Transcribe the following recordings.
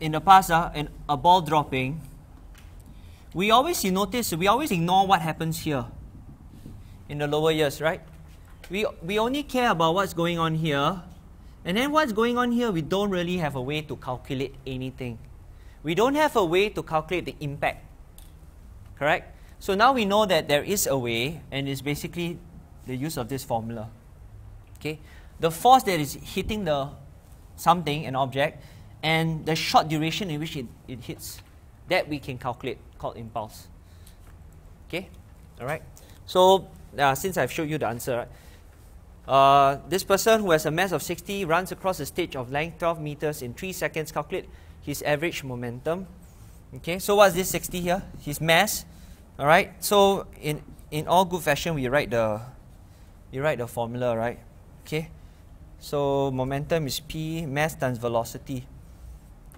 in the past, a ball dropping, we always, you notice, we always ignore what happens here in the lower years, right? We only care about what's going on here, and then what's going on here, we don't really have a way to calculate anything. We don't have a way to calculate the impact, correct? So now we know that there is a way, and it's basically the use of this formula. Okay, the force that is hitting the something, an object, and the short duration in which it hits, that we can calculate, called impulse. Okay, all right. So since I've showed you the answer, right? This person who has a mass of 60 runs across a stage of length 12 meters in 3 seconds. Calculate his average momentum. Okay, so what's this 60 here? His mass. All right. So in all good fashion, you write the formula, right? Okay. So momentum is P, mass times velocity.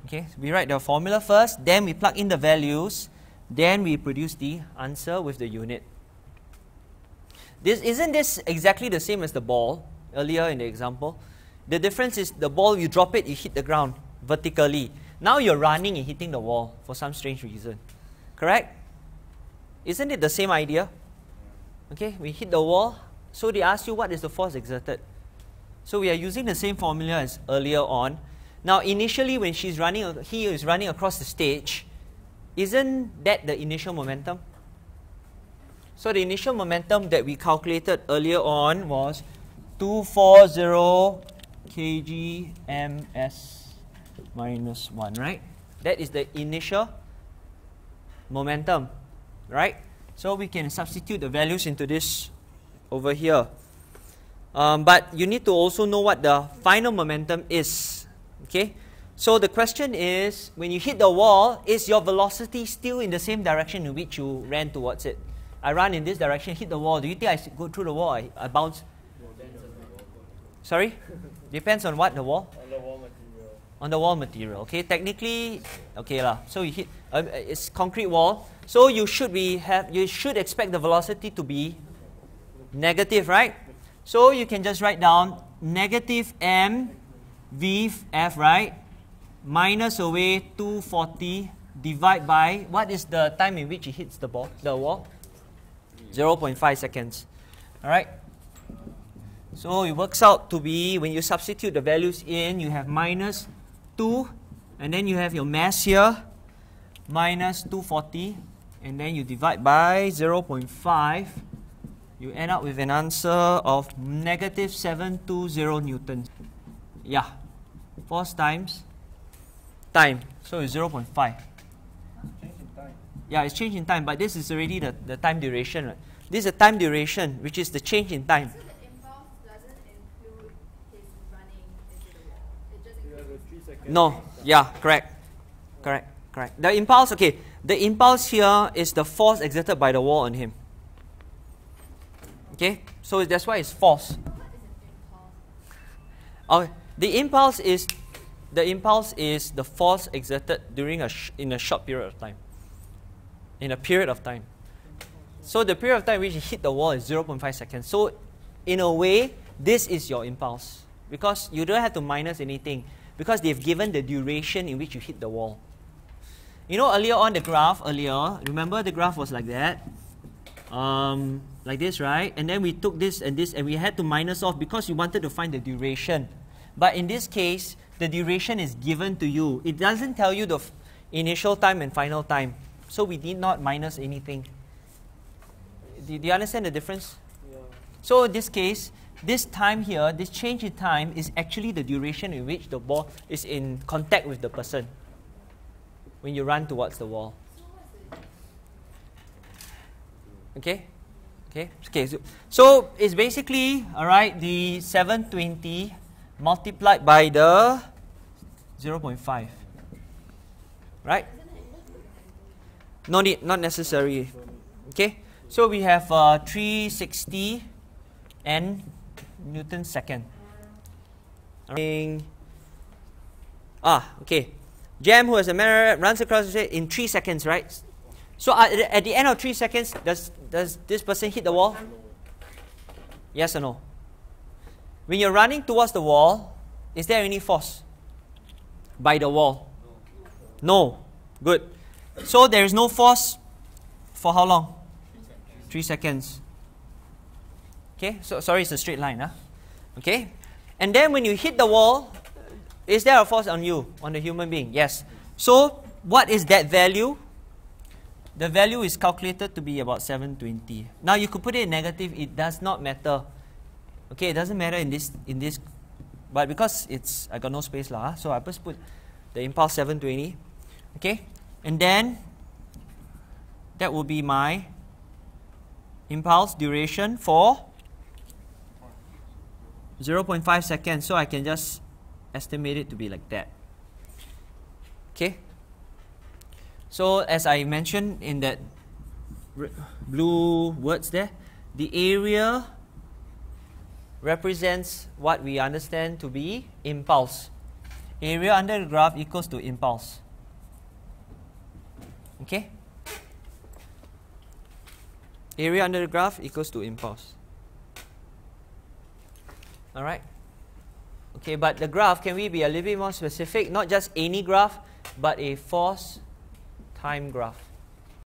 Okay, we write the formula first, then we plug in the values, then we produce the answer with the unit. Isn't this exactly the same as the ball earlier in the example? The difference is the ball, you drop it, you hit the ground vertically. Now you're running and hitting the wall for some strange reason. Correct? Isn't it the same idea? Okay, we hit the wall, so they ask you what is the force exerted. So we are using the same formula as earlier on. Now initially when he is running across the stage, isn't that the initial momentum? So the initial momentum that we calculated earlier on was 240 kg ms minus 1, right? That is the initial momentum, right? So we can substitute the values into this over here. But you need to also know what the final momentum is. Okay? So the question is, when you hit the wall, is your velocity still in the same direction in which you ran towards it? I run in this direction, hit the wall. Do you think I go through the wall? I bounce? Sorry? Depends on what, the wall? On the wall material. On the wall material. Okay, technically, okay lah. So you hit, it's concrete wall. So you should expect the velocity to be negative, right? So you can just write down negative m Vf, right? Minus away 240, divide by, what is the time in which it hits the wall? 0.5 seconds. Alright? So it works out to be, when you substitute the values in, you have minus 2, and then you have your mass here, minus 240, and then you divide by 0.5, you end up with an answer of negative 720 newtons. Yeah, force times time, so it's 0.5. Change in time. Yeah, it's change in time, but this is already the time duration. Right? This is the time duration, which is the change in time. So the impulse doesn't include his running into the wall. It just includes... 3 seconds. No, yeah, correct. The impulse, okay, the impulse here is the force exerted by the wall on him. Okay, so that's why it's force. What is an impulse? Okay. The impulse is the force exerted during in a short period of time. In a period of time. So the period of time which you hit the wall is 0.5 seconds. So in a way, this is your impulse. Because you don't have to minus anything. Because they've given the duration in which you hit the wall. You know, earlier on the graph, remember the graph was like that? Like this, right? And then we took this, and we had to minus off because we wanted to find the duration. But in this case, the duration is given to you. It doesn't tell you the initial time and final time. So we did not minus anything. Do you understand the difference? Yeah. So in this case, this time here, this change in time is actually the duration in which the ball is in contact with the person when you run towards the wall. Okay? So it's basically, alright, the 720 multiplied by the 0.5. Right? No need, not necessary. Okay? So we have 360 and Newton second. Okay. Jam, who has a mirror, runs across the in 3 seconds, right? So at the end of 3 seconds, does this person hit the wall? Yes or no? When you're running towards the wall, is there any force by the wall? No. Good. So there is no force for how long? 3 seconds. Okay, so sorry, it's a straight line. Okay, and then when you hit the wall, is there a force on you, on the human being? Yes. So what is that value? The value is calculated to be about 720. Now you could put it in negative, it does not matter. Okay, it doesn't matter in this, but because it's, I got no space lah, so I just put the impulse 720. Okay, and then that will be my impulse duration for 0.5 seconds. So I can just estimate it to be like that. Okay. So as I mentioned in that blue words there, the area represents what we understand to be impulse. Area under the graph equals to impulse. Okay? Area under the graph equals to impulse. Alright? Okay, but the graph, can we be a little bit more specific? Not just any graph, but a force time graph.